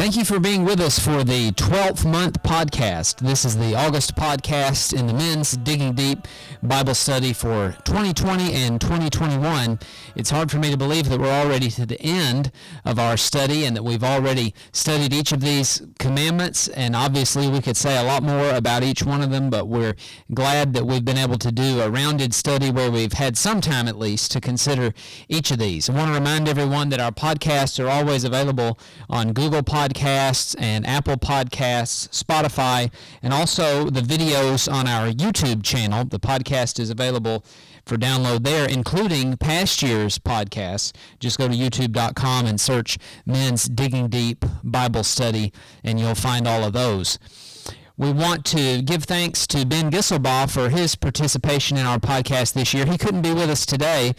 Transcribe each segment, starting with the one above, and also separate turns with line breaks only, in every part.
Thank you for being with us for the 12th month podcast. This is the August podcast in the Men's Digging Deep Bible Study for 2020 and 2021. It's hard for me to believe that we're already to the end of our study and that we've already studied each of these commandments, and obviously we could say a lot more about each one of them, but we're glad that we've been able to do a rounded study where we've had some time at least to consider each of these. I want to remind everyone that our podcasts are always available on Google Podcasts and Apple Podcasts, Spotify, and also the videos on our YouTube channel. The podcast is available for download there, including past year's podcasts. Just go to youtube.com and search Men's Digging Deep Bible Study, and you'll find all of those. We want to give thanks to Ben Gisselbaugh for his participation in our podcast this year. He couldn't be with us today,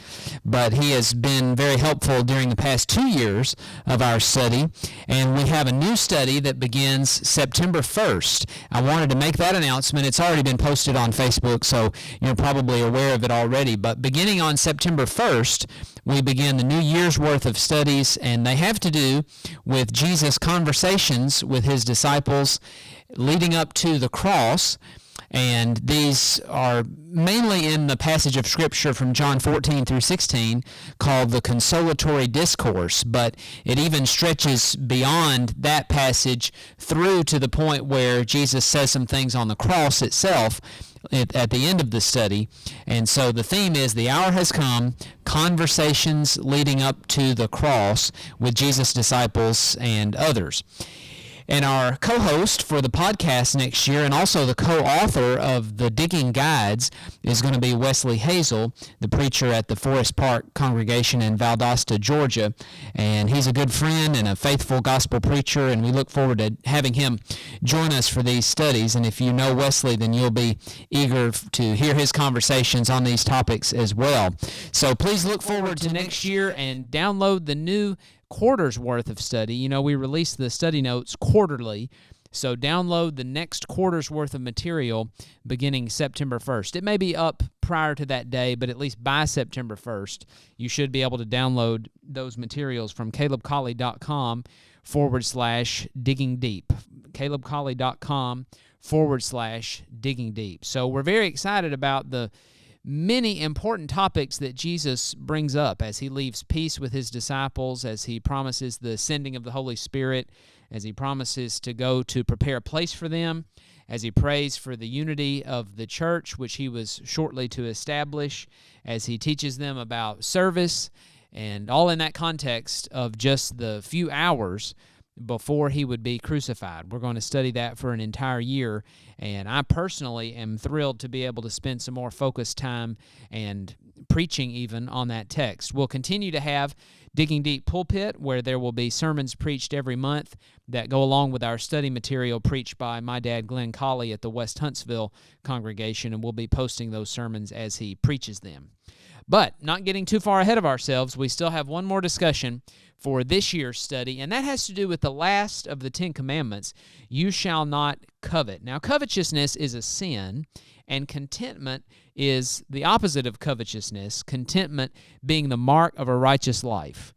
but he has been very helpful during the past 2 years of our study. And we have a new study that begins September 1st. I wanted to make that announcement. It's already been posted on Facebook, so you're probably aware of it already. But beginning on September 1st, we begin the new year's worth of studies, and they have to do with Jesus' conversations with his disciples leading up to the cross, and these are mainly in the passage of Scripture from John 14 through 16 called the Consolatory Discourse, but it even stretches beyond that passage through to the point where Jesus says some things on the cross itself at the end of the study. And so the theme is the hour has come, conversations leading up to the cross with Jesus' disciples and others. And our co-host for the podcast next year, and also the co-author of the Digging Guides, is going to be Wesley Hazel, the preacher at the Forest Park congregation in Valdosta, Georgia. And he's a good friend and a faithful gospel preacher, and we look forward to having him join us for these studies. And if you know Wesley, then you'll be eager to hear his conversations on these topics as well. So please look forward to next year and download the new quarter's worth of study. You know, we release the study notes quarterly, so download the next quarter's worth of material beginning September 1st. It may be up prior to that day, but at least by September 1st, you should be able to download those materials from calebcolley.com/digging deep. calebcolley.com/digging deep. So we're very excited about the many important topics that Jesus brings up as he leaves peace with his disciples, as he promises the sending of the Holy Spirit, as he promises to go to prepare a place for them, as he prays for the unity of the church, which he was shortly to establish, as he teaches them about service, and all in that context of just the few hours before he would be crucified. We're going to study that for an entire year, and I personally am thrilled to be able to spend some more focused time and preaching even on that text. We'll continue to have Digging Deep Pulpit, where there will be sermons preached every month that go along with our study material preached by my dad, Glenn Colley, at the West Huntsville congregation, and we'll be posting those sermons as he preaches them. But not getting too far ahead of ourselves, we still have one more discussion for this year's study, and that has to do with the last of the 10 Commandments, you shall not covet. Now, covetousness is a sin, and contentment is the opposite of covetousness, contentment being the mark of a righteous life.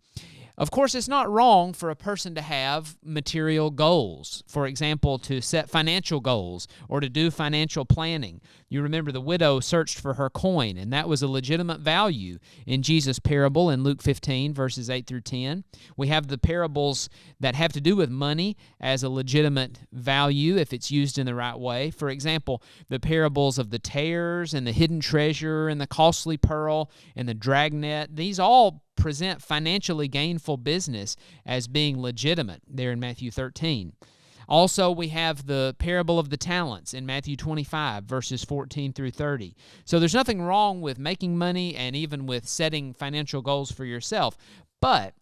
Of course, it's not wrong for a person to have material goals. For example, to set financial goals or to do financial planning. You remember the widow searched for her coin, and that was a legitimate value in Jesus' parable in Luke 15, verses 8 through 10. We have the parables that have to do with money as a legitimate value if it's used in the right way. For example, the parables of the tares and the hidden treasure and the costly pearl and the dragnet. These all present financially gainful business as being legitimate there in Matthew 13. Also, we have the parable of the talents in Matthew 25, verses 14 through 30. So there's nothing wrong with making money and even with setting financial goals for yourself. But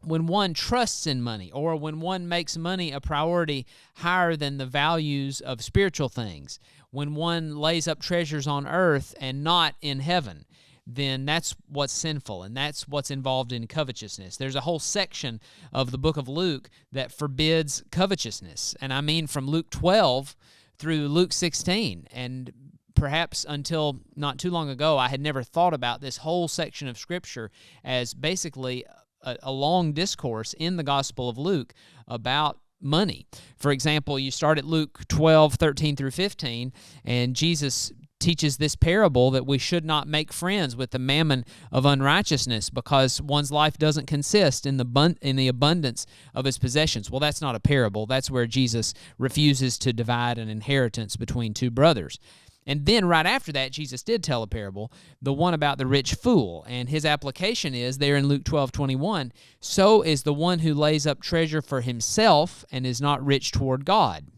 when one trusts in money, or when one makes money a priority higher than the values of spiritual things, when one lays up treasures on earth and not in heaven, then that's what's sinful, and that's what's involved in covetousness. There's a whole section of the book of Luke that forbids covetousness, and I mean from Luke 12 through Luke 16, and perhaps until not too long ago, I had never thought about this whole section of Scripture as basically a long discourse in the Gospel of Luke about money. For example, you start at Luke 12:13 through 15, and Jesus teaches this parable that we should not make friends with the mammon of unrighteousness because one's life doesn't consist in the abundance of his possessions. Well, that's not a parable. That's where Jesus refuses to divide an inheritance between two brothers. And then right after that, Jesus did tell a parable, the one about the rich fool. And his application is there in Luke 12:21, so is the one who lays up treasure for himself and is not rich toward God.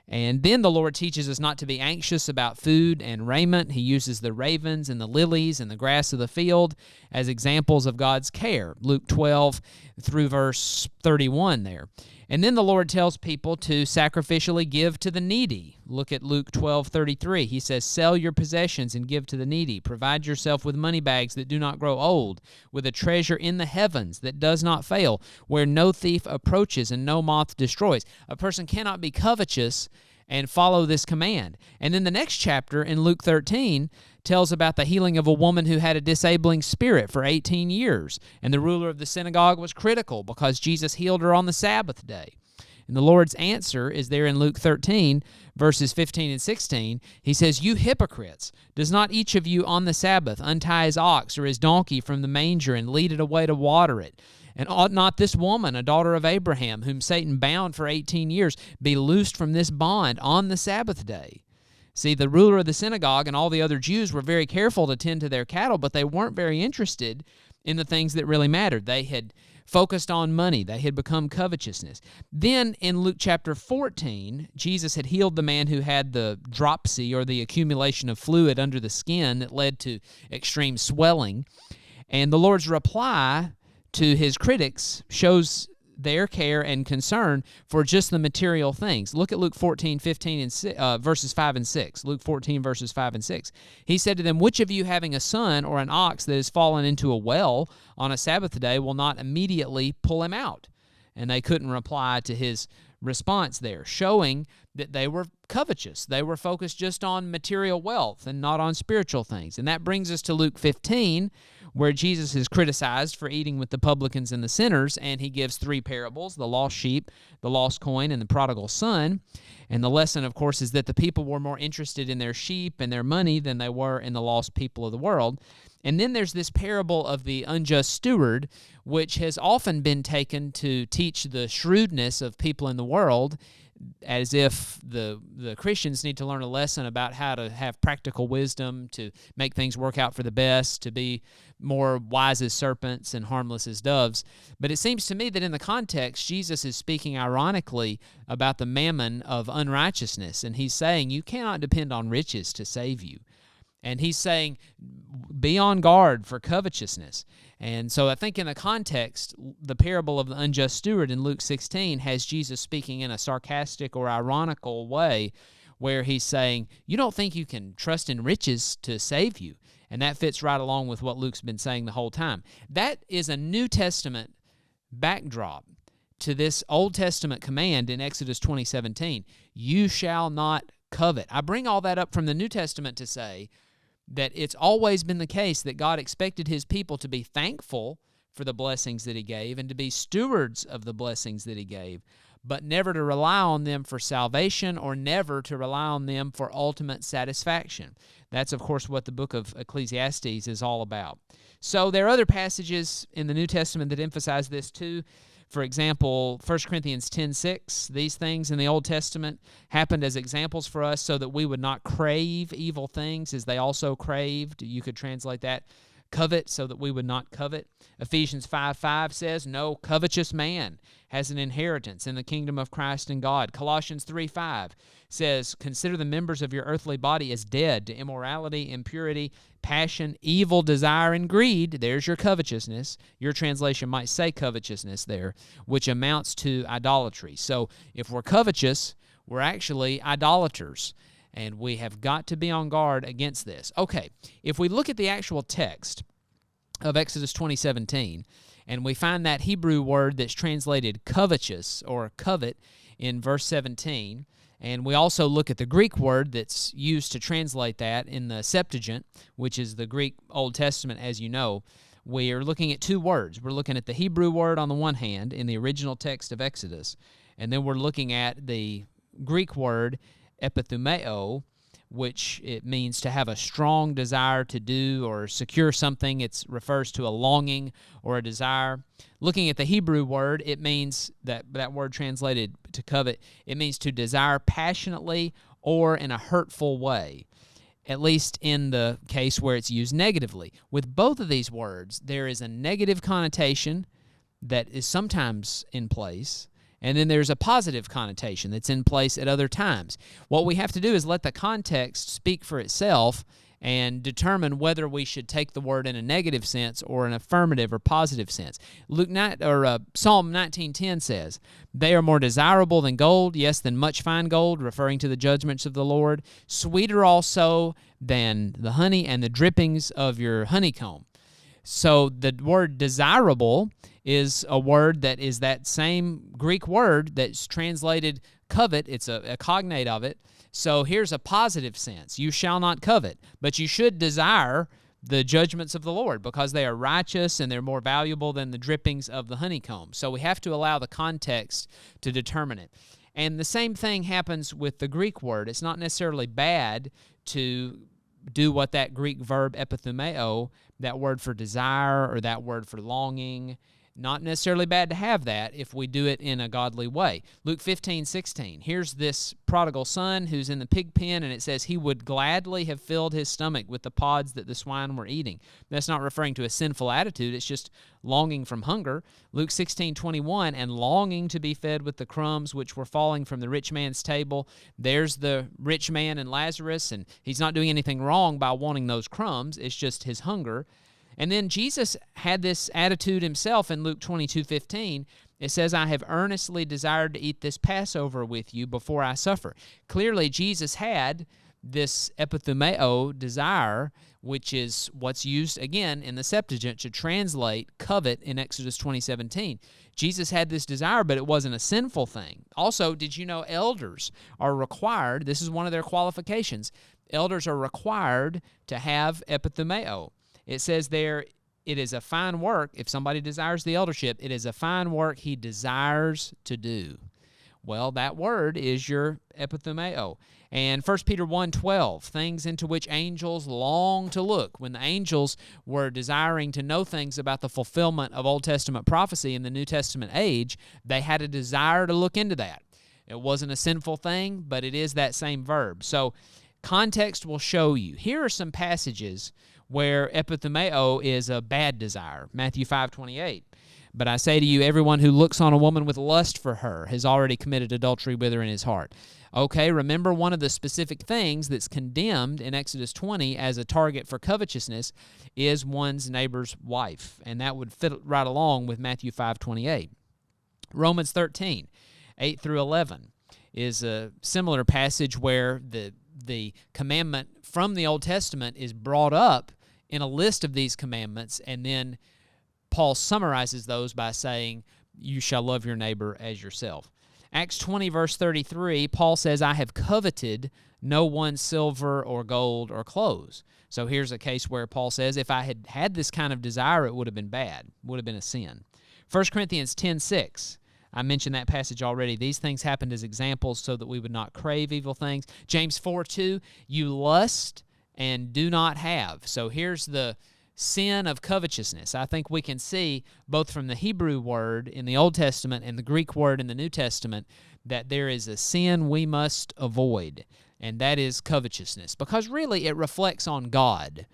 And then the Lord teaches us not to be anxious about food and raiment. He uses the ravens and the lilies and the grass of the field as examples of God's care. Luke 12 through verse 31 there. And then the Lord tells people to sacrificially give to the needy. Look at Luke 12:33. He says, sell your possessions and give to the needy. Provide yourself with money bags that do not grow old, with a treasure in the heavens that does not fail, where no thief approaches and no moth destroys. A person cannot be covetous and follow this command. And then the next chapter in Luke 13 tells about the healing of a woman who had a disabling spirit for 18 years. And the ruler of the synagogue was critical because Jesus healed her on the Sabbath day. And the Lord's answer is there in Luke 13, verses 15 and 16. He says, you hypocrites, does not each of you on the Sabbath untie his ox or his donkey from the manger and lead it away to water it? And ought not this woman, a daughter of Abraham, whom Satan bound for 18 years, be loosed from this bond on the Sabbath day? See, the ruler of the synagogue and all the other Jews were very careful to tend to their cattle, but they weren't very interested in the things that really mattered. They had focused on money. They had become covetousness. Then in Luke chapter 14, Jesus had healed the man who had the dropsy, or the accumulation of fluid under the skin that led to extreme swelling. And the Lord's reply to his critics shows their care and concern for just the material things. Look at Luke 14, 15, and verses 5 and 6. Luke 14, verses 5 and 6. He said to them, which of you having a son or an ox that has fallen into a well on a Sabbath day will not immediately pull him out? And they couldn't reply to his response there, showing that they were covetous. They were focused just on material wealth and not on spiritual things. And that brings us to Luke 15, where Jesus is criticized for eating with the publicans and the sinners, and he gives three parables, the lost sheep, the lost coin, and the prodigal son. And the lesson, of course, is that the people were more interested in their sheep and their money than they were in the lost people of the world. And then there's this parable of the unjust steward, which has often been taken to teach the shrewdness of people in the world, as if the Christians need to learn a lesson about how to have practical wisdom, to make things work out for the best, to be more wise as serpents and harmless as doves. But it seems to me that in the context, Jesus is speaking ironically about the mammon of unrighteousness, and he's saying you cannot depend on riches to save you. And he's saying, be on guard for covetousness. And so I think in the context, the parable of the unjust steward in Luke 16 has Jesus speaking in a sarcastic or ironical way, where he's saying, you don't think you can trust in riches to save you. And that fits right along with what Luke's been saying the whole time. That is a New Testament backdrop to this Old Testament command in Exodus 20:17. You shall not covet. I bring all that up from the New Testament to say that it's always been the case that God expected his people to be thankful for the blessings that he gave and to be stewards of the blessings that he gave, but never to rely on them for salvation or never to rely on them for ultimate satisfaction. That's, of course, what the book of Ecclesiastes is all about. So there are other passages in the New Testament that emphasize this too. For example, 1 Corinthians 10:6, these things in the Old Testament happened as examples for us so that we would not crave evil things as they also craved. You could translate that, covet, so that we would not covet. Ephesians 5:5 says, no covetous man has an inheritance in the kingdom of Christ and God. Colossians 3:5 says, consider the members of your earthly body as dead to immorality, impurity, passion, evil desire, and greed. There's your covetousness. Your translation might say covetousness there, which amounts to idolatry. So if we're covetous, we're actually idolaters, and we have got to be on guard against this. Okay, if we look at the actual text of Exodus 20:17, and we find that Hebrew word that's translated covetous or covet in verse 17, and we also look at the Greek word that's used to translate that in the Septuagint, which is the Greek Old Testament, as you know. We are looking at two words. We're looking at the Hebrew word on the one hand in the original text of Exodus, And then we're looking at the Greek word epithumeo, which it means to have a strong desire to do or secure something. It refers to a longing or a desire. Looking at the Hebrew word, it means that word translated to covet, it means to desire passionately or in a hurtful way, at least in the case where it's used negatively. With both of these words, there is a negative connotation that is sometimes in place, and then there's a positive connotation that's in place at other times. What we have to do is let the context speak for itself and determine whether we should take the word in a negative sense or an affirmative or positive sense. Psalm 19:10 says, "They are more desirable than gold, yes, than much fine gold," referring to the judgments of the Lord, "sweeter also than the honey and the drippings of your honeycomb." So the word desirable is a word that is that same Greek word that's translated covet. It's a cognate of it. So here's a positive sense. You shall not covet, but you should desire the judgments of the Lord because they are righteous and they're more valuable than the drippings of the honeycomb. So we have to allow the context to determine it. And the same thing happens with the Greek word. It's not necessarily bad to do what that Greek verb epithumeo, that word for desire or that word for longing, not necessarily bad to have that if we do it in a godly way. Luke 15:16. Here's this prodigal son who's in the pig pen, and it says he would gladly have filled his stomach with the pods that the swine were eating. That's not referring to a sinful attitude. It's just longing from hunger. Luke 16:21, and longing to be fed with the crumbs which were falling from the rich man's table. There's the rich man and Lazarus, and he's not doing anything wrong by wanting those crumbs. It's just his hunger. And then Jesus had this attitude himself in Luke 22:15. It says, "I have earnestly desired to eat this Passover with you before I suffer." Clearly, Jesus had this epithumeo desire, which is what's used, again, in the Septuagint to translate covet in Exodus 20:17. Jesus had this desire, but it wasn't a sinful thing. Also, did you know elders are required, this is one of their qualifications, elders are required to have epithumeo. It says there, it is a fine work, if somebody desires the eldership, it is a fine work he desires to do. Well, that word is your epithumeo. And 1 Peter 1:12, things into which angels long to look. When the angels were desiring to know things about the fulfillment of Old Testament prophecy in the New Testament age, they had a desire to look into that. It wasn't a sinful thing, but it is that same verb. So context will show you. Here are some passages where epithumeo is a bad desire. Matthew 5:28. But I say to you, everyone who looks on a woman with lust for her has already committed adultery with her in his heart. Okay, remember one of the specific things that's condemned in Exodus 20 as a target for covetousness is one's neighbor's wife, and that would fit right along with Matthew 5:28. Romans 13:8-11 is a similar passage where the commandment from the Old Testament is brought up in a list of these commandments, and then Paul summarizes those by saying, you shall love your neighbor as yourself. Acts 20:33, Paul says, I have coveted no one's silver or gold or clothes. So here's a case where Paul says, if I had had this kind of desire, it would have been bad, would have been a sin. 1 Corinthians 10:6, I mentioned that passage already. These things happened as examples so that we would not crave evil things. James 4:2, you lust and do not have. So here's the sin of covetousness. I think we can see both from the Hebrew word in the Old Testament and the Greek word in the New Testament that there is a sin we must avoid, and that is covetousness, because really it reflects on God.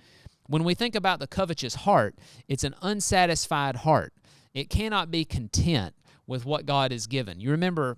When we think about the covetous heart, it's an unsatisfied heart. It cannot be content with what God has given. You remember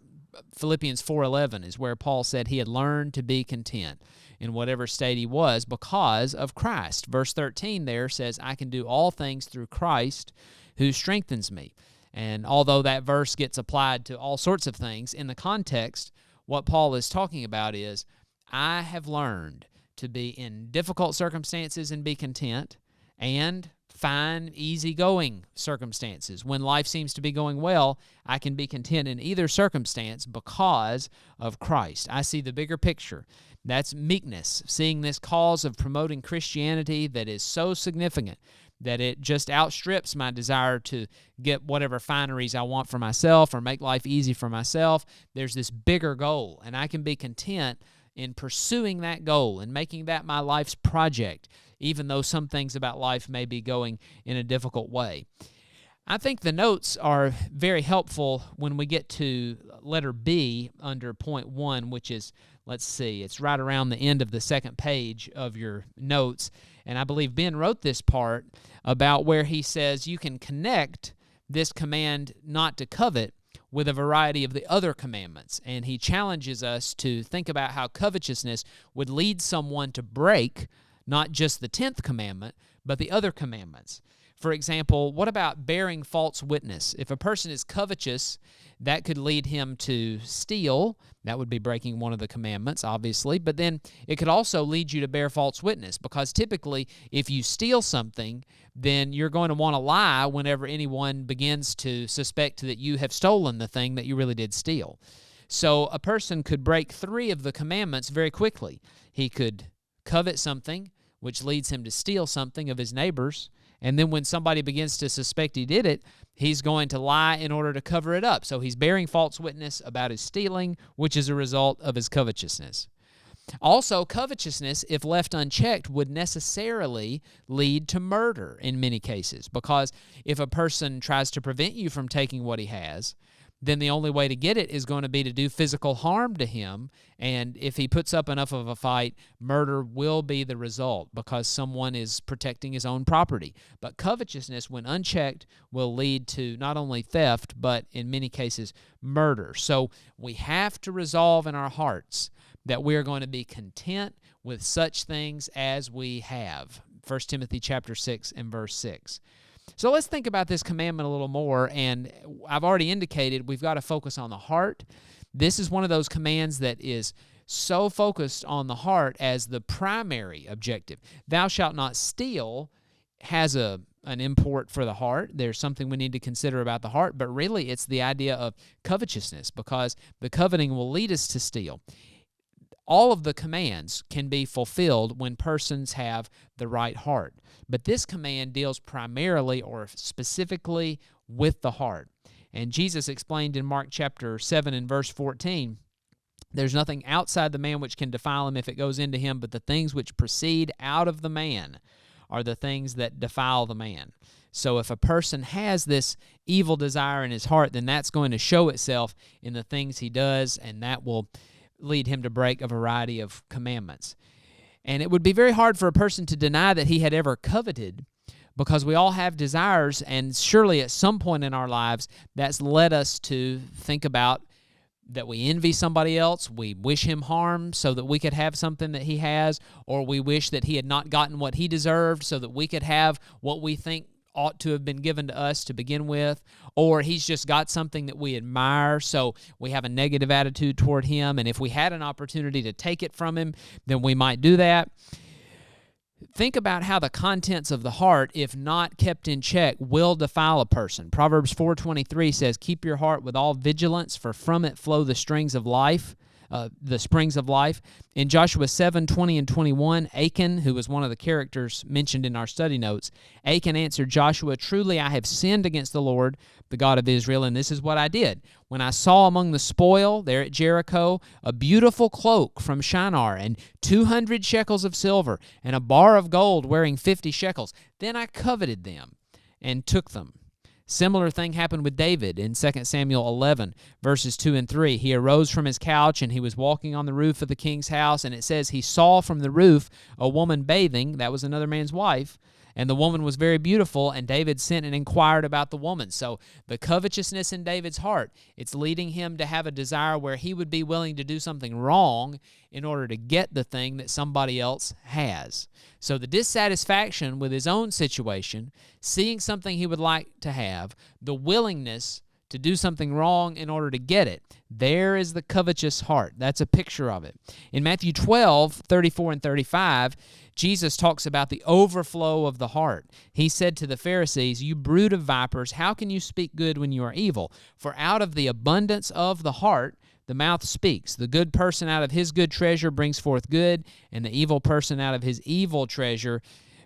Philippians 4:11 is where Paul said he had learned to be content in whatever state he was because of Christ. Verse 13 there says, I can do all things through Christ who strengthens me. And although that verse gets applied to all sorts of things, in the context, what Paul is talking about is, I have learned to be in difficult circumstances and be content, and fine, easygoing circumstances. When life seems to be going well, I can be content in either circumstance because of Christ. I see the bigger picture. That's meekness, seeing this cause of promoting Christianity that is so significant that it just outstrips my desire to get whatever fineries I want for myself or make life easy for myself. There's this bigger goal, and I can be content in pursuing that goal and making that my life's project, even though some things about life may be going in a difficult way. I think the notes are very helpful when we get to letter B under point 1, which is, let's see, it's right around the end of the second page of your notes. And I believe Ben wrote this part about where he says you can connect this command not to covet with a variety of the other commandments. And he challenges us to think about how covetousness would lead someone to break not just the 10th commandment, but the other commandments. For example, what about bearing false witness? If a person is covetous, that could lead him to steal. That would be breaking one of the commandments, obviously. But then it could also lead you to bear false witness, because typically if you steal something, then you're going to want to lie whenever anyone begins to suspect that you have stolen the thing that you really did steal. So a person could break 3 of the commandments very quickly. He could covet something, which leads him to steal something of his neighbor's. And then when somebody begins to suspect he did it, he's going to lie in order to cover it up. So he's bearing false witness about his stealing, which is a result of his covetousness. Also, covetousness, if left unchecked, would necessarily lead to murder in many cases, because if a person tries to prevent you from taking what he has, then the only way to get it is going to be to do physical harm to him. And if he puts up enough of a fight, murder will be the result, because someone is protecting his own property. But covetousness, when unchecked, will lead to not only theft, but in many cases, murder. So we have to resolve in our hearts that we are going to be content with such things as we have. 1 Timothy chapter 6 and verse 6. So let's think about this commandment a little more, and I've already indicated we've got to focus on the heart. This is one of those commands that is so focused on the heart as the primary objective. Thou shalt not steal has an import for the heart. There's something we need to consider about the heart, but really it's the idea of covetousness, because the coveting will lead us to steal. All of the commands can be fulfilled when persons have the right heart. But this command deals primarily or specifically with the heart. And Jesus explained in Mark chapter 7 and verse 14, there's nothing outside the man which can defile him if it goes into him, but the things which proceed out of the man are the things that defile the man. So if a person has this evil desire in his heart, then that's going to show itself in the things he does, and that will lead him to break a variety of commandments. And it would be very hard for a person to deny that he had ever coveted, because we all have desires, and surely at some point in our lives that's led us to think about that we envy somebody else, we wish him harm so that we could have something that he has, or we wish that he had not gotten what he deserved so that we could have what we think ought to have been given to us to begin with, or he's just got something that we admire, so we have a negative attitude toward him, and if we had an opportunity to take it from him, then we might do that. Think about how the contents of the heart, if not kept in check, will defile a person. Proverbs 4:23 says, "Keep your heart with all vigilance, for from it flow the springs of life." In Joshua 7:20 and 21, Achan, who was one of the characters mentioned in our study notes, Achan answered Joshua, "Truly I have sinned against the Lord, the God of Israel, and this is what I did. When I saw among the spoil there at Jericho a beautiful cloak from Shinar and 200 shekels of silver and a bar of gold wearing 50 shekels, then I coveted them and took them." Similar thing happened with David in 2 Samuel 11, verses 2 and 3. He arose from his couch, and he was walking on the roof of the king's house, and it says he saw from the roof a woman bathing. That was another man's wife, and the woman was very beautiful, and David sent and inquired about the woman. So the covetousness in David's heart, it's leading him to have a desire where he would be willing to do something wrong in order to get the thing that somebody else has. So the dissatisfaction with his own situation, seeing something he would like to have, the willingness to do something wrong in order to get it, there is the covetous heart. That's a picture of it. In Matthew 12:34 and 35, Jesus talks about the overflow of the heart. He said to the Pharisees, "You brood of vipers, how can you speak good when you are evil? For out of the abundance of the heart, the mouth speaks. The good person out of his good treasure brings forth good, and the evil person out of his evil treasure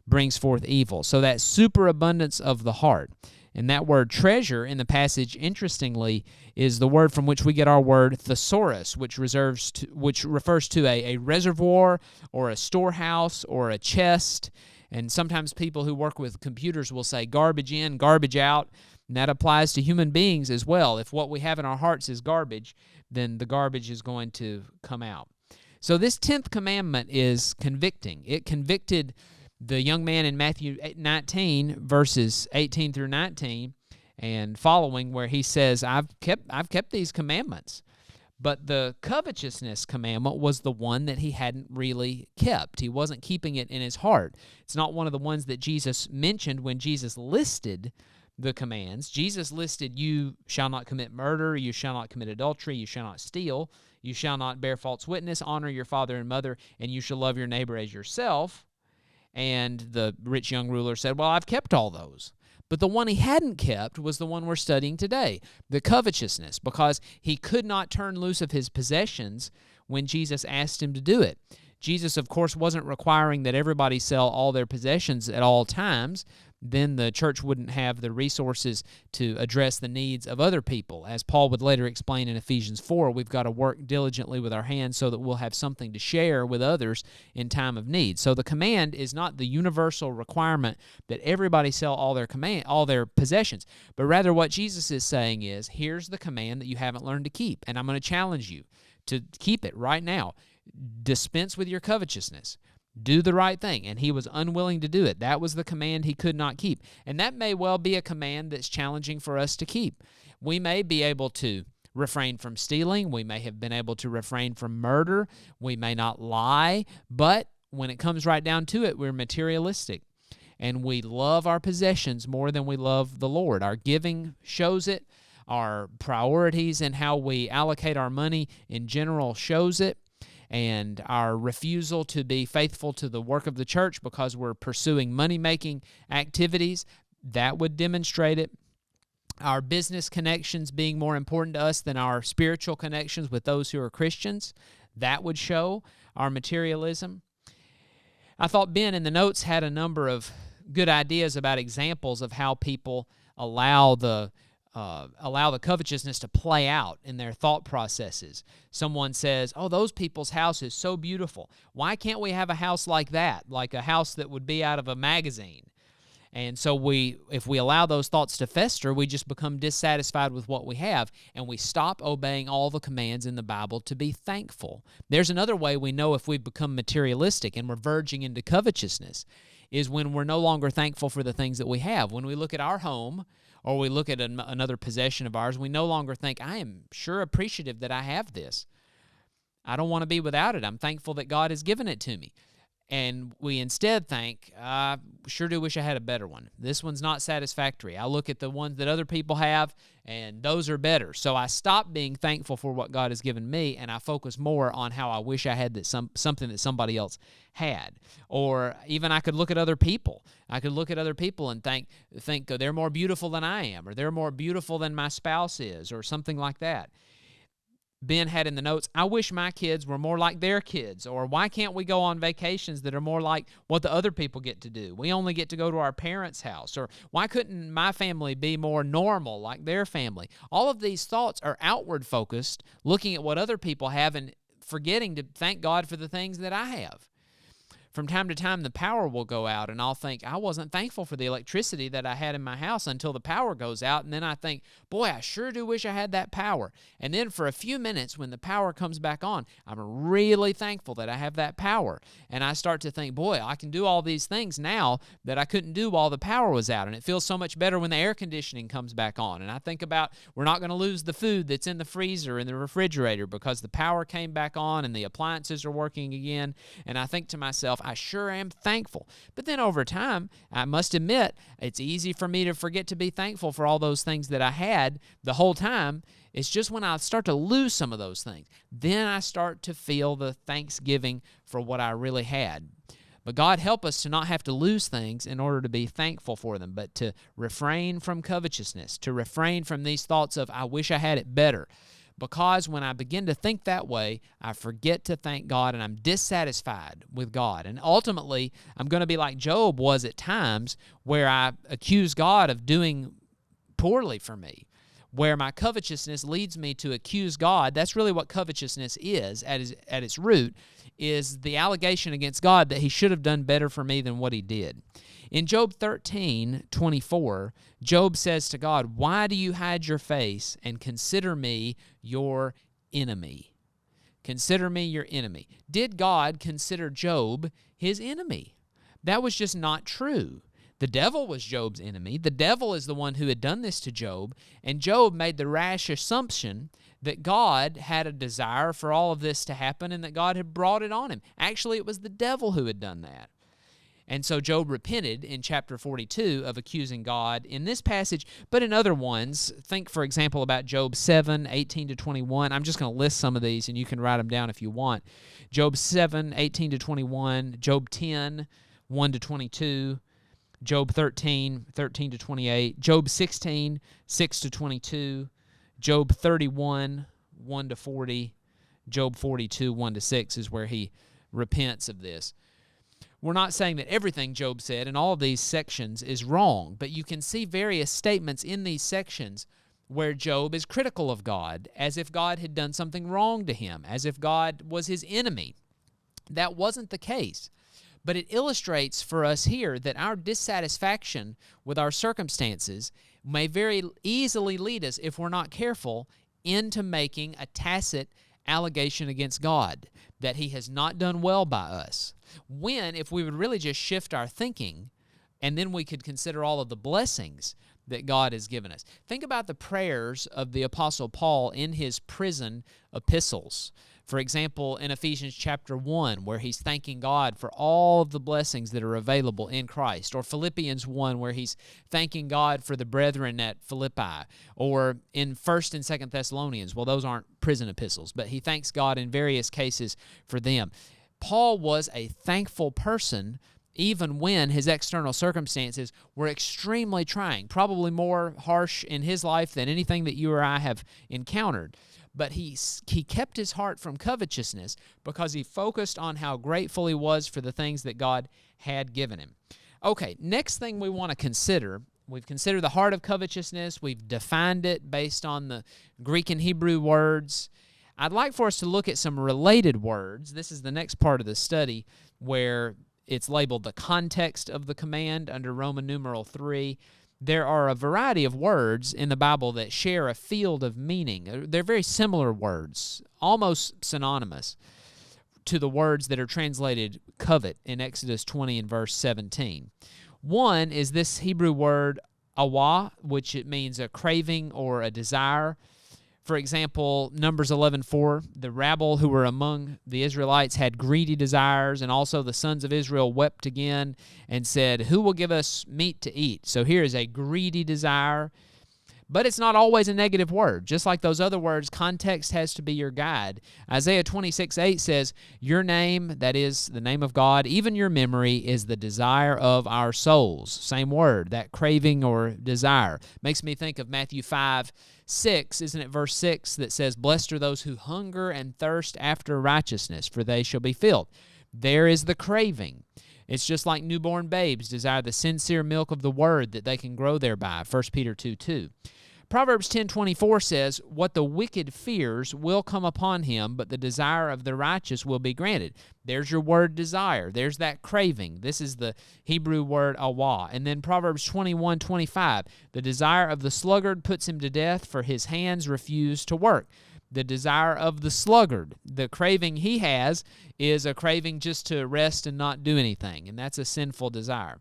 brings forth evil. So that superabundance of the heart. And that word treasure in the passage, interestingly, is the word from which we get our word thesaurus, which refers to a reservoir or a storehouse or a chest. And sometimes people who work with computers will say garbage in, garbage out. And that applies to human beings as well. If what we have in our hearts is garbage, then the garbage is going to come out. So this 10th commandment is convicting. It convicted the young man in Matthew 19, verses 18 through 19 and following, where he says, I've kept these commandments. But the covetousness commandment was the one that he hadn't really kept. He wasn't keeping it in his heart. It's not one of the ones that Jesus mentioned when Jesus listed the commands. Jesus listed, you shall not commit murder, you shall not commit adultery, you shall not steal, you shall not bear false witness, honor your father and mother, and you shall love your neighbor as yourself. And the rich young ruler said, well, I've kept all those. But the one he hadn't kept was the one we're studying today, the covetousness, because he could not turn loose of his possessions when Jesus asked him to do it. Jesus, of course, wasn't requiring that everybody sell all their possessions at all times. Then the church wouldn't have the resources to address the needs of other people. As Paul would later explain in Ephesians 4, we've got to work diligently with our hands so that we'll have something to share with others in time of need. So the command is not the universal requirement that everybody sell all their possessions, but rather what Jesus is saying is, here's the command that you haven't learned to keep, and I'm going to challenge you to keep it right now. Dispense with your covetousness. Do the right thing. And he was unwilling to do it. That was the command he could not keep. And that may well be a command that's challenging for us to keep. We may be able to refrain from stealing. We may have been able to refrain from murder. We may not lie. But when it comes right down to it, we're materialistic. And we love our possessions more than we love the Lord. Our giving shows it. Our priorities and how we allocate our money in general shows it. And our refusal to be faithful to the work of the church because we're pursuing money-making activities, that would demonstrate it. Our business connections being more important to us than our spiritual connections with those who are Christians, that would show our materialism. I thought Ben in the notes had a number of good ideas about examples of how people allow the covetousness to play out in their thought processes. Someone says, oh, those people's house is so beautiful. Why can't we have a house like that, like a house that would be out of a magazine? And so if we allow those thoughts to fester, we just become dissatisfied with what we have, and we stop obeying all the commands in the Bible to be thankful. There's another way we know if we've become materialistic and we're verging into covetousness, is when we're no longer thankful for the things that we have. When we look at our home, or we look at another possession of ours, we no longer think, I am sure appreciative that I have this. I don't want to be without it. I'm thankful that God has given it to me. And we instead think, I sure do wish I had a better one. This one's not satisfactory. I look at the ones that other people have, and those are better. So I stop being thankful for what God has given me, and I focus more on how I wish I had something that somebody else had. Or even I could look at other people. I could look at other people and think they're more beautiful than I am, or they're more beautiful than my spouse is, or something like that. Ben had in the notes, I wish my kids were more like their kids, or why can't we go on vacations that are more like what the other people get to do? We only get to go to our parents' house, or why couldn't my family be more normal like their family? All of these thoughts are outward focused, looking at what other people have and forgetting to thank God for the things that I have. From time to time, the power will go out, and I'll think, I wasn't thankful for the electricity that I had in my house until the power goes out, and then I think, boy, I sure do wish I had that power. And then for a few minutes, when the power comes back on, I'm really thankful that I have that power. And I start to think, boy, I can do all these things now that I couldn't do while the power was out, and it feels so much better when the air conditioning comes back on. And I think about, we're not going to lose the food that's in the freezer and the refrigerator because the power came back on and the appliances are working again. And I think to myself, I sure am thankful. But then over time, I must admit, it's easy for me to forget to be thankful for all those things that I had the whole time. It's just when I start to lose some of those things, then I start to feel the thanksgiving for what I really had. But God help us to not have to lose things in order to be thankful for them, but to refrain from covetousness, to refrain from these thoughts of, I wish I had it better. because when I begin to think that way, I forget to thank God and I'm dissatisfied with God. And ultimately, I'm going to be like Job was at times, where I accuse God of doing poorly for me, where my covetousness leads me to accuse God. That's really what covetousness is at its root, is the allegation against God that he should have done better for me than what he did. In Job 13:24, Job says to God, "Why do you hide your face and consider me your enemy?" Consider me your enemy. Did God consider Job his enemy? That was just not true. The devil was Job's enemy. The devil is the one who had done this to Job, and Job made the rash assumption that God had a desire for all of this to happen and that God had brought it on him. Actually, it was the devil who had done that. And so Job repented in chapter 42 of accusing God in this passage, but in other ones. Think, for example, about Job 7:18-21. I'm just going to list some of these, and you can write them down if you want. Job 7:18-21, Job 10:1-22, Job 13:13-28, Job 16:6-22, Job 31:1-40, Job 42:1-6 is where he repents of this. We're not saying that everything Job said in all of these sections is wrong, but you can see various statements in these sections where Job is critical of God, as if God had done something wrong to him, as if God was his enemy. That wasn't the case. But it illustrates for us here that our dissatisfaction with our circumstances may very easily lead us, if we're not careful, into making a tacit allegation against God, that he has not done well by us. When, if we would really just shift our thinking, and then we could consider all of the blessings that God has given us. Think about the prayers of the Apostle Paul in his prison epistles. For example, in Ephesians chapter 1, where he's thanking God for all of the blessings that are available in Christ. Or Philippians 1, where he's thanking God for the brethren at Philippi. Or in 1st and 2nd Thessalonians, well, those aren't prison epistles, but he thanks God in various cases for them. Paul was a thankful person even when his external circumstances were extremely trying, probably more harsh in his life than anything that you or I have encountered. But he kept his heart from covetousness because he focused on how grateful he was for the things that God had given him. Okay, next thing we want to consider, we've considered the heart of covetousness. We've defined it based on the Greek and Hebrew words. I'd like for us to look at some related words. This is the next part of the study where it's labeled the context of the command under Roman numeral 3. There are a variety of words in the Bible that share a field of meaning. They're very similar words, almost synonymous to the words that are translated covet in Exodus 20 and verse 17. One is this Hebrew word awa, which it means a craving or a desire. For example, Numbers 11:4, the rabble who were among the Israelites had greedy desires, and also the sons of Israel wept again and said, "Who will give us meat to eat?" So here is a greedy desire, but it's not always a negative word. Just like those other words, context has to be your guide. Isaiah 26:8 says, "Your name," that is the name of God, "even your memory is the desire of our souls." Same word, that craving or desire. Makes me think of Matthew 5:6, isn't it verse 6 that says, "Blessed are those who hunger and thirst after righteousness, for they shall be filled." There is the craving. It's just like newborn babes desire the sincere milk of the word that they can grow thereby, 1 Peter 2:2. Proverbs 10:24 says, "What the wicked fears will come upon him, but the desire of the righteous will be granted." There's your word desire. There's that craving. This is the Hebrew word awa. And then Proverbs 21:25, "The desire of the sluggard puts him to death, for his hands refuse to work." The desire of the sluggard, the craving he has, is a craving just to rest and not do anything, and that's a sinful desire.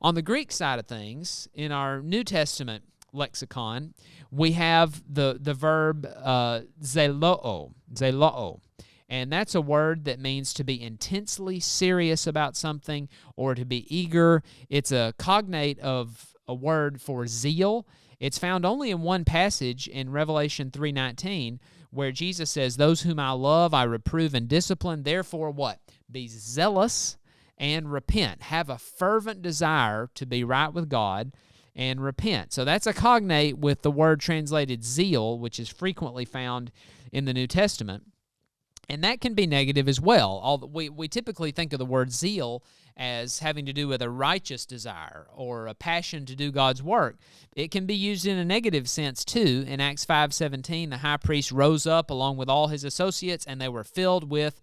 On the Greek side of things, in our New Testament lexicon, we have the verb zeloo, and that's a word that means to be intensely serious about something or to be eager. It's a cognate of a word for zeal. It's found only in one passage in Revelation 3:19, where Jesus says, "Those whom I love I reprove and discipline, therefore" what? "Be zealous and repent." Have a fervent desire to be right with God and repent. So that's a cognate with the word translated zeal, which is frequently found in the New Testament. And that can be negative as well. We typically think of the word zeal as having to do with a righteous desire or a passion to do God's work. It can be used in a negative sense too. In Acts 5:17, the high priest rose up along with all his associates, and they were filled with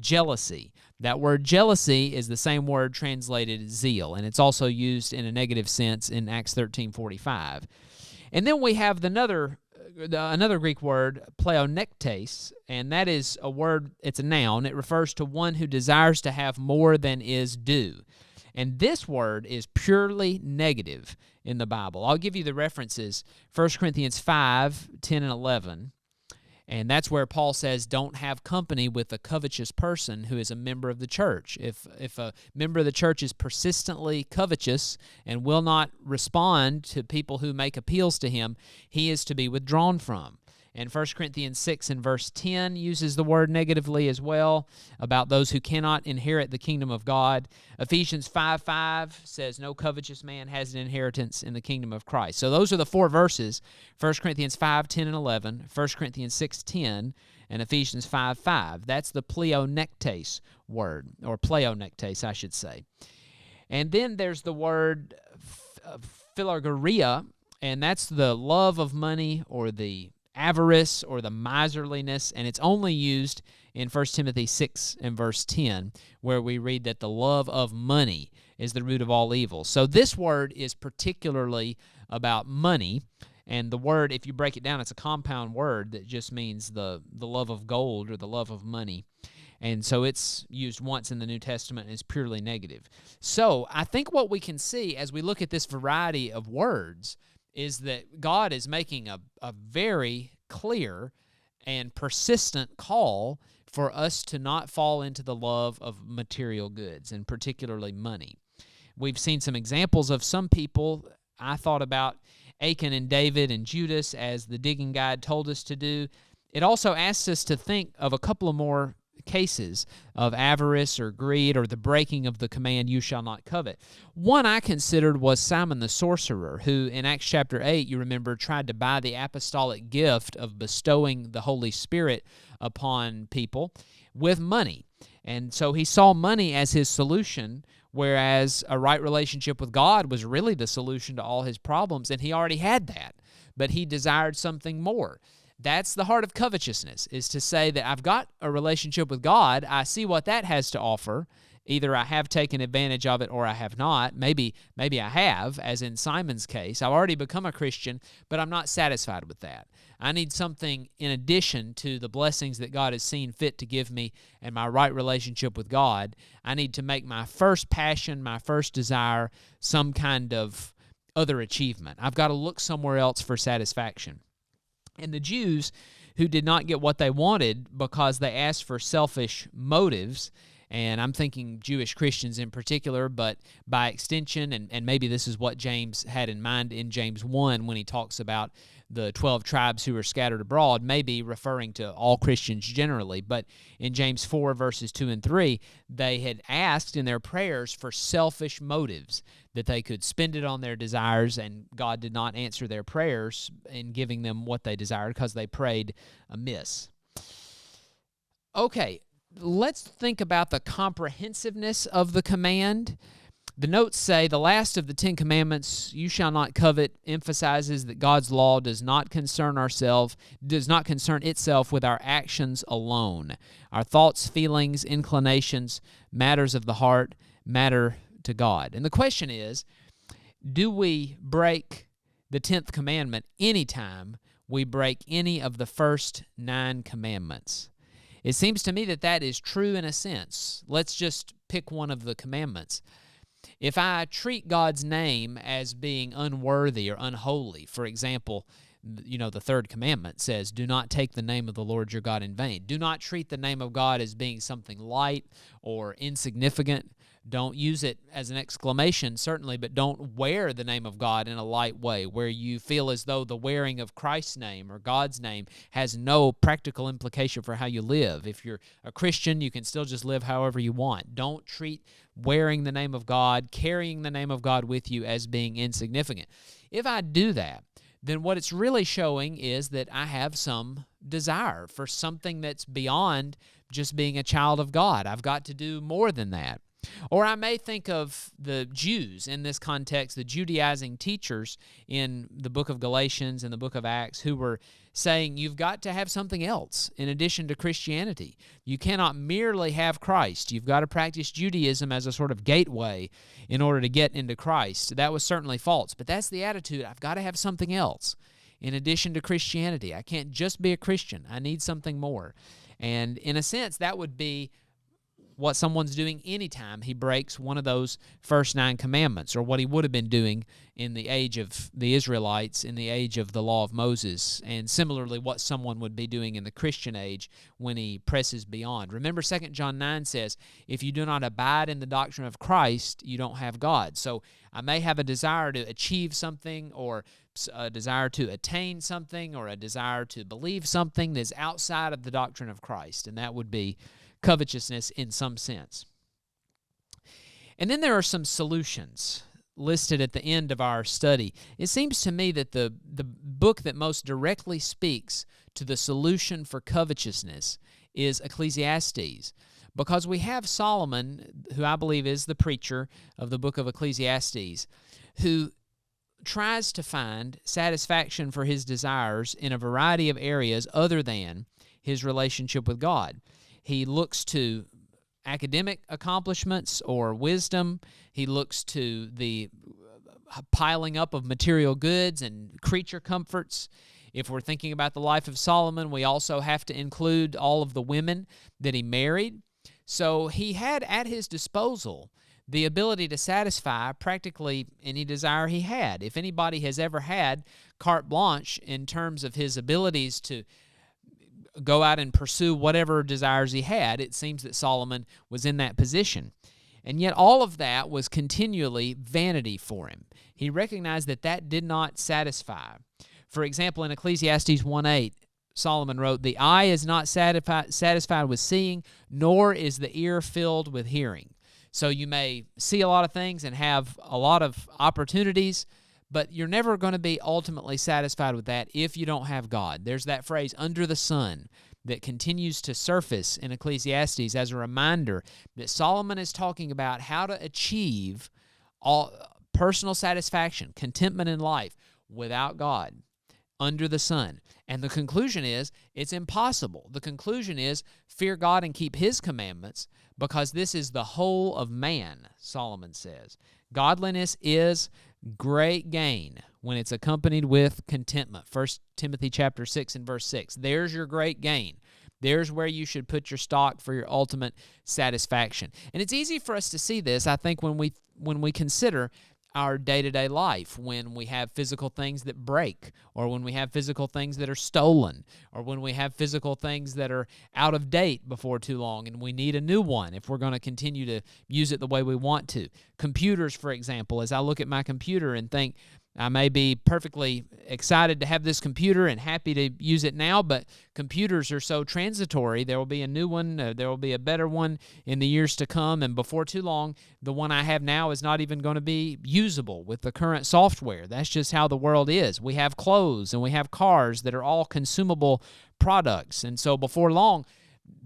jealousy. That word jealousy is the same word translated zeal, and it's also used in a negative sense in Acts 13:45. And then we have another Greek word, Pleonectase, and that is a word, it's a noun. It refers to one who desires to have more than is due. And this word is purely negative in the Bible. I'll give you the references, 1 Corinthians 5:10 and 11. And that's where Paul says, don't have company with a covetous person who is a member of the church. If a member of the church is persistently covetous and will not respond to people who make appeals to him, he is to be withdrawn from. And 1 Corinthians 6 and verse 10 uses the word negatively as well about those who cannot inherit the kingdom of God. Ephesians 5:5 says, no covetous man has an inheritance in the kingdom of Christ. So those are the four verses, 1 Corinthians 5:10 and 11, 1 Corinthians 6:10, and Ephesians 5:5. That's the Pleonectase word, or Pleonectase, I should say. And then there's the word philargorrhea, and that's the love of money or the avarice or the miserliness, and it's only used in 1 Timothy 6 and verse 10, where we read that the love of money is the root of all evil. So this word is particularly about money, and the word, if you break it down, it's a compound word that just means the love of gold or the love of money. And so it's used once in the New Testament and is purely negative. So I think what we can see as we look at this variety of words is that God is making a very clear and persistent call for us to not fall into the love of material goods, and particularly money. We've seen some examples of some people. I thought about Achan and David and Judas, as the digging guide told us to do. It also asks us to think of a couple of more cases of avarice or greed or the breaking of the command, you shall not covet. One I considered was Simon the Sorcerer, who in Acts chapter 8, you remember, tried to buy the apostolic gift of bestowing the Holy Spirit upon people with money. And so he saw money as his solution, whereas a right relationship with God was really the solution to all his problems, and he already had that, but he desired something more. That's the heart of covetousness, is to say that I've got a relationship with God. I see what that has to offer. Either I have taken advantage of it or I have not. Maybe I have, as in Simon's case. I've already become a Christian, but I'm not satisfied with that. I need something in addition to the blessings that God has seen fit to give me and my right relationship with God. I need to make my first passion, my first desire, some kind of other achievement. I've got to look somewhere else for satisfaction. And the Jews who did not get what they wanted because they asked for selfish motives, and I'm thinking Jewish Christians in particular, but by extension, and maybe this is what James had in mind in James 1 when he talks about the 12 tribes who are scattered abroad, maybe referring to all Christians generally. But in James 4, verses 2 and 3, they had asked in their prayers for selfish motives, that they could spend it on their desires, and God did not answer their prayers in giving them what they desired because they prayed amiss. Okay, let's think about the comprehensiveness of the command. The notes say the last of the 10 commandments, you shall not covet, emphasizes that God's law does not concern itself with our actions alone. Our thoughts, feelings, inclinations, matters of the heart matter to God. And the question is, do we break the 10th commandment anytime we break any of the first 9 commandments? It seems to me that that is true in a sense. Let's just pick one of the commandments. If I treat God's name as being unworthy or unholy, for example, the third commandment says, do not take the name of the Lord your God in vain. Do not treat the name of God as being something light or insignificant. Don't use it as an exclamation, certainly, but don't wear the name of God in a light way where you feel as though the wearing of Christ's name or God's name has no practical implication for how you live. If you're a Christian, you can still just live however you want. Don't treat wearing the name of God, carrying the name of God with you as being insignificant. If I do that, then what it's really showing is that I have some desire for something that's beyond just being a child of God. I've got to do more than that. Or I may think of the Jews in this context, the Judaizing teachers in the book of Galatians and the book of Acts, who were saying you've got to have something else in addition to Christianity. You cannot merely have Christ. You've got to practice Judaism as a sort of gateway in order to get into Christ. That was certainly false, but that's the attitude. I've got to have something else in addition to Christianity. I can't just be a Christian. I need something more. And in a sense, that would be what someone's doing anytime he breaks one of those first 9 commandments, or what he would have been doing in the age of the Israelites, in the age of the law of Moses, and similarly what someone would be doing in the Christian age when he presses beyond. Remember, 2 John 9 says, if you do not abide in the doctrine of Christ, you don't have God. So I may have a desire to achieve something, or a desire to attain something, or a desire to believe something that's outside of the doctrine of Christ, and that would be covetousness in some sense. And then there are some solutions listed at the end of our study. It seems to me that the book that most directly speaks to the solution for covetousness is Ecclesiastes, because we have Solomon, who I believe is the preacher of the book of Ecclesiastes, who tries to find satisfaction for his desires in a variety of areas other than his relationship with God. He looks to academic accomplishments or wisdom. He looks to the piling up of material goods and creature comforts. If we're thinking about the life of Solomon, we also have to include all of the women that he married. So he had at his disposal the ability to satisfy practically any desire he had. If anybody has ever had carte blanche in terms of his abilities to go out and pursue whatever desires he had, it seems that Solomon was in that position. And yet all of that was continually vanity for him. He recognized that that did not satisfy. For example, in Ecclesiastes 1:8, Solomon wrote, "The eye is not satisfied with seeing, nor is the ear filled with hearing." So you may see a lot of things and have a lot of opportunities, but you're never going to be ultimately satisfied with that if you don't have God. There's that phrase, under the sun, that continues to surface in Ecclesiastes as a reminder that Solomon is talking about how to achieve all personal satisfaction, contentment in life without God, under the sun. And the conclusion is, it's impossible. The conclusion is, fear God and keep His commandments, because this is the whole of man, Solomon says. Godliness is great gain when it's accompanied with contentment. 1 Timothy chapter 6 and verse 6. There's your great gain. There's where you should put your stock for your ultimate satisfaction. And it's easy for us to see this, I think, when we consider our day-to-day life, when we have physical things that break, or when we have physical things that are stolen, or when we have physical things that are out of date before too long and we need a new one if we're going to continue to use it the way we want to. Computers, for example, as I look at my computer and think, I may be perfectly excited to have this computer and happy to use it now, but computers are so transitory. There will be a new one, there will be a better one in the years to come, and before too long, the one I have now is not even going to be usable with the current software. That's just how the world is. We have clothes and we have cars that are all consumable products, and so before long,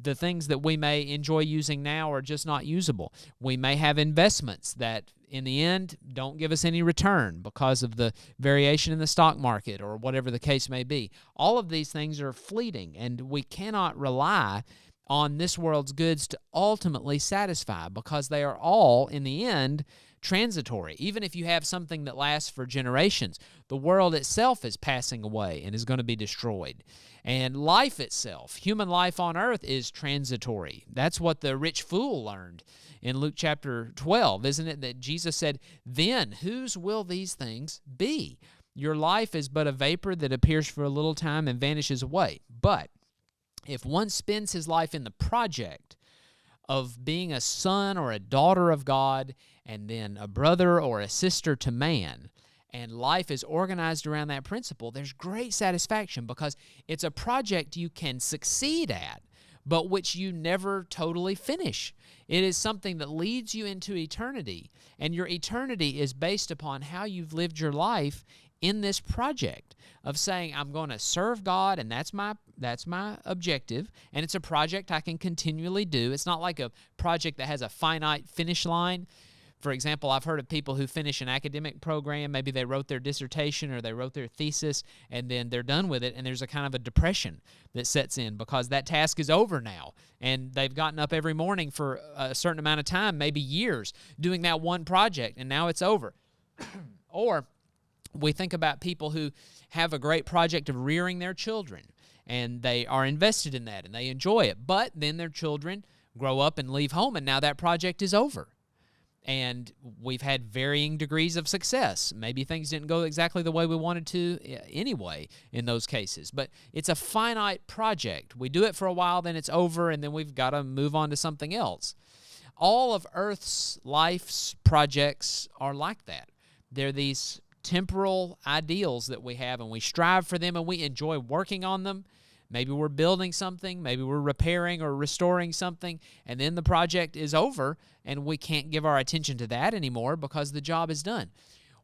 the things that we may enjoy using now are just not usable. We may have investments that in the end don't give us any return because of the variation in the stock market or whatever the case may be. All of these things are fleeting, and we cannot rely on this world's goods to ultimately satisfy, because they are all, in the end, transitory. Even if you have something that lasts for generations, the world itself is passing away and is going to be destroyed. And life itself, human life on earth, is transitory. That's what the rich fool learned in Luke chapter 12, isn't it? That Jesus said, "Then whose will these things be? Your life is but a vapor that appears for a little time and vanishes away." But if one spends his life in the project of being a son or a daughter of God, and then a brother or a sister to man, and life is organized around that principle, there's great satisfaction because it's a project you can succeed at, but which you never totally finish. It is something that leads you into eternity, and your eternity is based upon how you've lived your life in this project of saying, I'm going to serve God, and that's my objective, and it's a project I can continually do. It's not like a project that has a finite finish line. For example, I've heard of people who finish an academic program, maybe they wrote their dissertation or they wrote their thesis, and then they're done with it, and there's a kind of a depression that sets in because that task is over now, and they've gotten up every morning for a certain amount of time, maybe years, doing that one project, and now it's over. Or we think about people who have a great project of rearing their children, and they are invested in that, and they enjoy it, but then their children grow up and leave home, and now that project is over. And we've had varying degrees of success. Maybe things didn't go exactly the way we wanted to anyway in those cases. But it's a finite project. We do it for a while, then it's over, and then we've got to move on to something else. All of Earth's life's projects are like that. They're these temporal ideals that we have, and we strive for them, and we enjoy working on them. Maybe we're building something, maybe we're repairing or restoring something, and then the project is over, and we can't give our attention to that anymore because the job is done.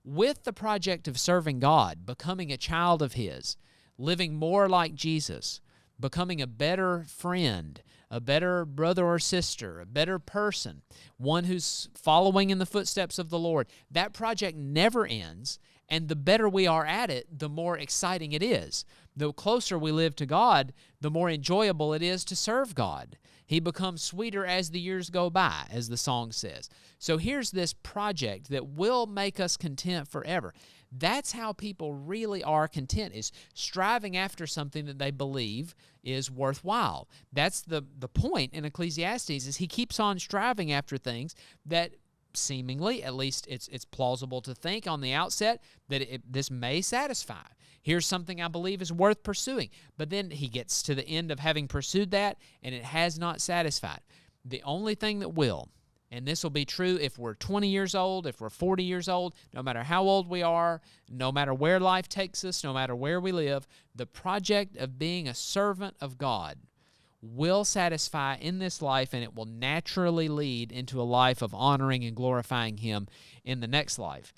With the project of serving God, becoming a child of His, living more like Jesus, becoming a better friend, a better brother or sister, a better person, one who's following in the footsteps of the Lord, that project never ends, and the better we are at it, the more exciting it is. The closer we live to God, the more enjoyable it is to serve God. He becomes sweeter as the years go by, as the song says. So here's this project that will make us content forever. That's how people really are content, is striving after something that they believe is worthwhile. That's the point in Ecclesiastes, is he keeps on striving after things that seemingly, at least it's plausible to think on the outset, that this may satisfy. Here's something I believe is worth pursuing. But then he gets to the end of having pursued that, and it has not satisfied. The only thing that will, and this will be true if we're 20 years old, if we're 40 years old, no matter how old we are, no matter where life takes us, no matter where we live, the project of being a servant of God will satisfy in this life, and it will naturally lead into a life of honoring and glorifying Him in the next life.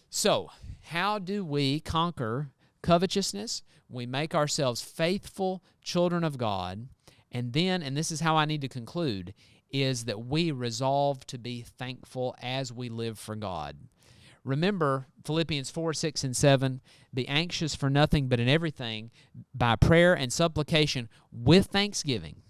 So, how do we conquer covetousness? We make ourselves faithful children of God, and then, and this is how I need to conclude, is that we resolve to be thankful as we live for God. Remember Philippians 4, 6, and 7, be anxious for nothing but in everything, by prayer and supplication with thanksgiving,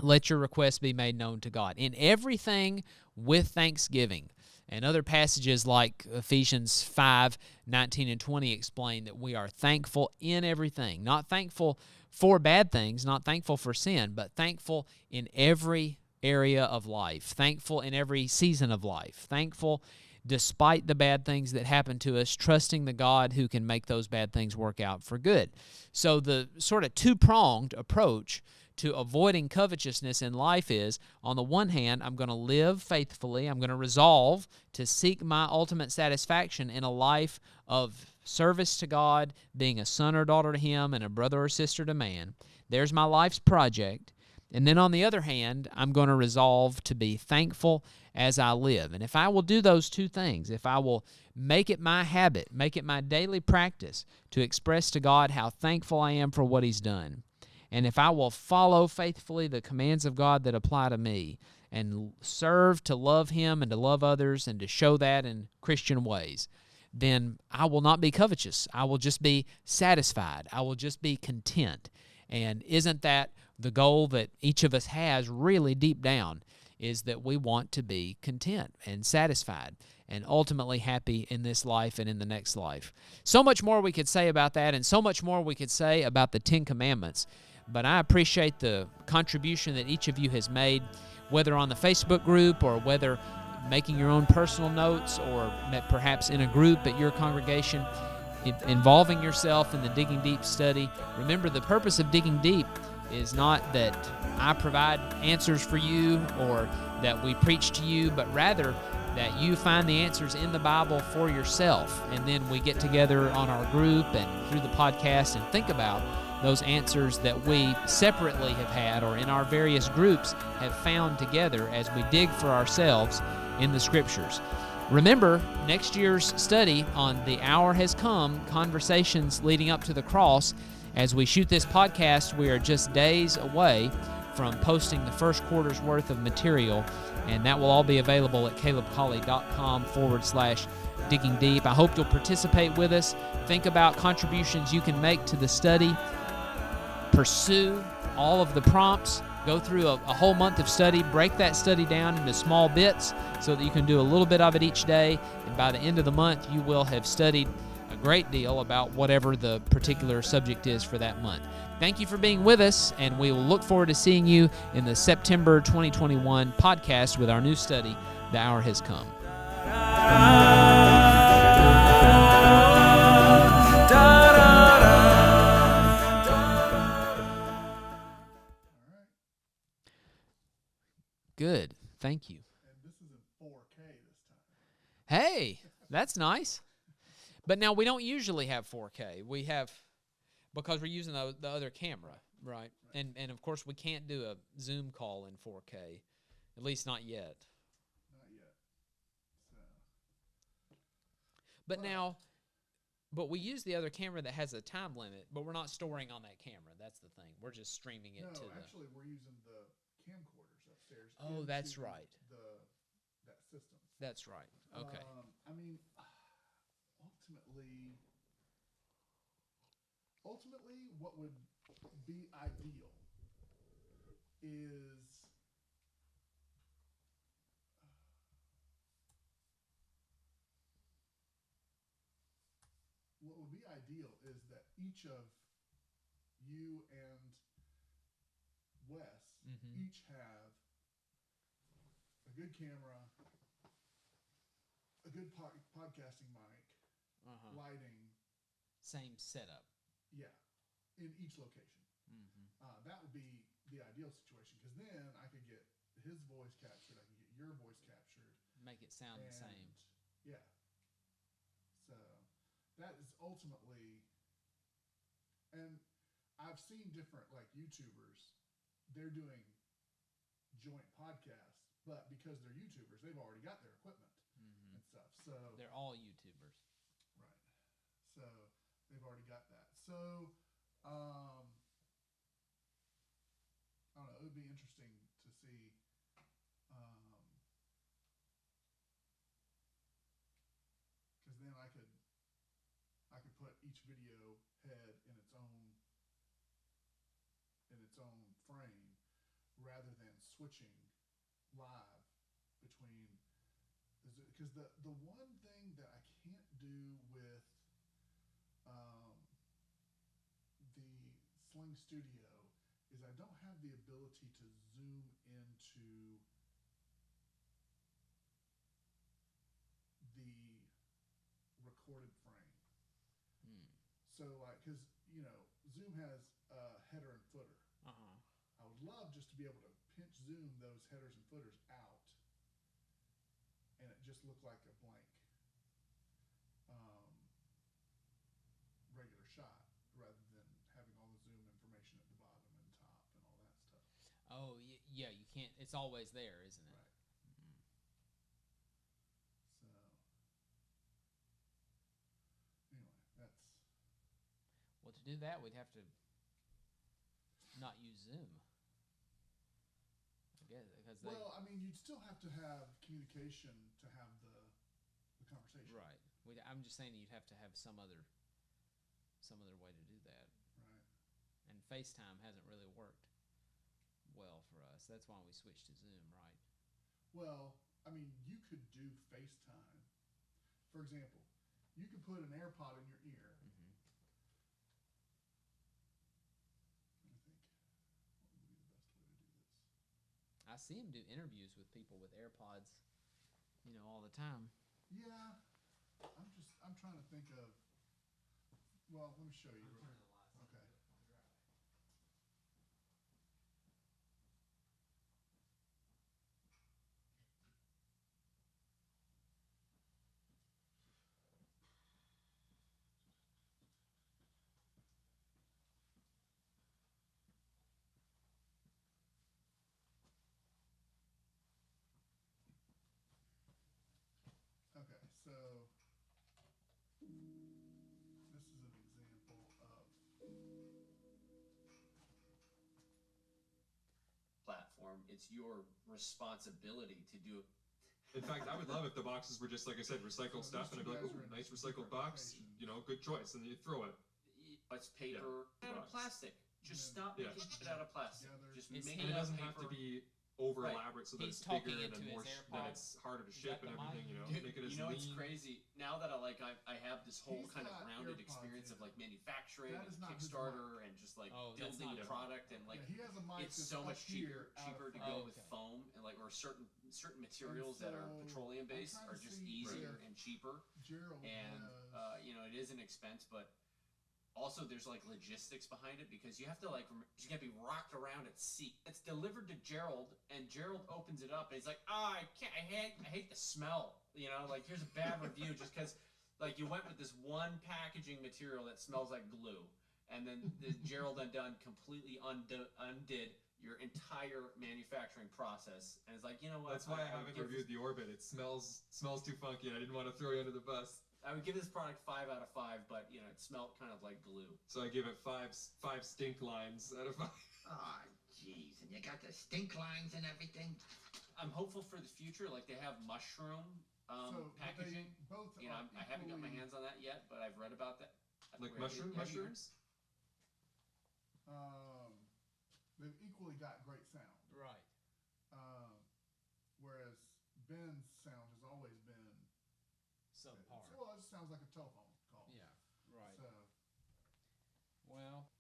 let your requests be made known to God. In everything with thanksgiving. And other passages like Ephesians 5, 19 and 20 explain that we are thankful in everything. Not thankful for bad things, not thankful for sin, but thankful in every area of life, thankful in every season of life, thankful despite the bad things that happen to us, trusting the God who can make those bad things work out for good. So the sort of two-pronged approach to avoiding covetousness in life is, on the one hand, I'm going to live faithfully. I'm going to resolve to seek my ultimate satisfaction in a life of service to God, being a son or daughter to Him, and a brother or sister to man. There's my life's project. And then on the other hand, I'm going to resolve to be thankful as I live. And if I will do those two things, if I will make it my habit, make it my daily practice to express to God how thankful I am for what He's done, and if I will follow faithfully the commands of God that apply to me and serve to love Him and to love others and to show that in Christian ways, then I will not be covetous. I will just be satisfied. I will just be content. And isn't that the goal that each of us has really deep down, is that we want to be content and satisfied and ultimately happy in this life and in the next life. So much more we could say about that, and so much more we could say about the Ten Commandments. But I appreciate the contribution that each of you has made, whether on the Facebook group or whether making your own personal notes or perhaps in a group at your congregation, involving yourself in the Digging Deep study. Remember, the purpose of Digging Deep is not that I provide answers for you or that we preach to you, but rather that you find the answers in the Bible for yourself. And then we get together on our group and through the podcast and think about those answers that we separately have had or in our various groups have found together as we dig for ourselves in the Scriptures. Remember, next year's study on The Hour Has Come, Conversations Leading Up to the Cross. As we shoot this podcast, we are just days away from posting the first quarter's worth of material, and that will all be available at calebcolley.com/digging deep. I hope you'll participate with us. Think about contributions you can make to the study. Pursue all of the prompts. Go through a whole month of study. Break that study down into small bits so that you can do a little bit of it each day. And by the end of the month, you will have studied a great deal about whatever the particular subject is for that month. Thank you for being with us, and we will look forward to seeing you in the September 2021 podcast with our new study, The Hour Has Come. Good. Thank you.
And this is in 4K this time.
Hey, that's nice. But now we don't usually have 4K. We have, because we're using the other camera, right? And of course we can't do a Zoom call in 4K, at least not yet.
Not yet. So.
But we use the other camera that has a time limit, but we're not storing on that camera. That's the thing. We're just streaming it to
actually, we're using the camcorders upstairs.
Oh, that's right.
That system.
That's right. Okay.
I mean, ultimately, what would be ideal is that each of you and Wes each have a good camera, a good podcasting mic, lighting.
Same setup.
Yeah, in each location. That would be the ideal situation, because then I could get his voice captured, I can get your voice captured.
Make it sound the same.
Yeah. So that is ultimately, and I've seen different YouTubers, they're doing joint podcasts, but because they're YouTubers, they've already got their equipment and stuff. So
they're all YouTubers.
Right. So they've already got that. So I don't know, it would be interesting to see because then I could put each video head in its own frame rather than switching live between, because the one thing that I can't do with the Sling Studio is I don't have the ability to zoom into the recorded frame. So because Zoom has a header and footer. I would love just to be able to pinch zoom those headers and footers out and it just look like a blank regular shot, rather than having all the zoom information at the bottom and top and all that stuff.
Oh, yeah, you can't, it's always there, isn't it?
Right. So, anyway, that's...
Well, to do that, we'd have to not use Zoom. I guess, because
well, I mean, you'd still have to have communication to have the conversation.
Right. I'm just saying you'd have to have some other way to do that.
Right.
And FaceTime hasn't really worked well for us. That's why we switched to Zoom, right?
Well, I mean, you could do FaceTime. For example, you could put an AirPod in your ear. I think, what would be the best way to do this?
I see him do interviews with people with AirPods, all the time.
Yeah. I'm trying to think of, well, let me show you. Okay.
platform, it's your responsibility to do it.
In fact, I would love if the boxes were just, like I said, recycled
So
stuff, and I'd be like,
those
ooh,
guys are in
nice
different
recycled box,
locations.
you know, good choice, and then you throw it.
It's paper out of
Box.
plastic. Just
Yeah.
stop making
Yeah.
it out of plastic.
Together.
Just
It's-
make
And
it
it
out of
doesn't
paper.
have to be over
Right.
elaborate so that
He's
it's
talking
bigger
into
and more
his
that
AirPods.
it's harder to
Is
ship
that
and
the
everything,
mic?
you know,
Dude,
make it as
you know
lean.
it's crazy now that I have this whole
He's
kind of
got
rounded
AirPods
experience
in.
of like manufacturing
That
and
is not his
Kickstarter and just like
Oh, that's
building
not
a
his
product and like
Yeah, he has a mic
it's
that's
so
up
much
here out
cheaper
of
to
front.
go
Oh,
with
okay.
foam and like or certain materials that are
so
petroleum based
I'm
are
trying to
just
see
easier
if
and cheaper.
Gerald
And
has,
you know it is an expense, but also there's like logistics behind it because you have to like you got to be rocked around at sea. It's delivered to Gerald, and Gerald opens it up and he's like, I can't, I hate the smell. You know, like here's a bad review just because like you went with this one packaging material that smells like glue, and then Gerald undone completely undid your entire manufacturing process, and it's like, you know what?
That's why I
would
haven't
give
reviewed the Orbit. It smells too funky, and I didn't want to throw you under the bus.
I would give this product 5 out of 5, but you know it smelled kind of like glue.
So I give it five stink lines out of 5.
Oh, jeez, and you got the stink lines and everything?
I'm hopeful for the future. Like they have mushroom
so
packaging.
they both
You know,
are
I haven't got my
equally,
hands on that yet, but I've read about that.
Like
Have you-
mushrooms?
they've equally got great sound.
Right.
Whereas Ben's sound has always been
Subpar.
well, it just sounds like a telephone call.
Yeah. Right.
So
Well,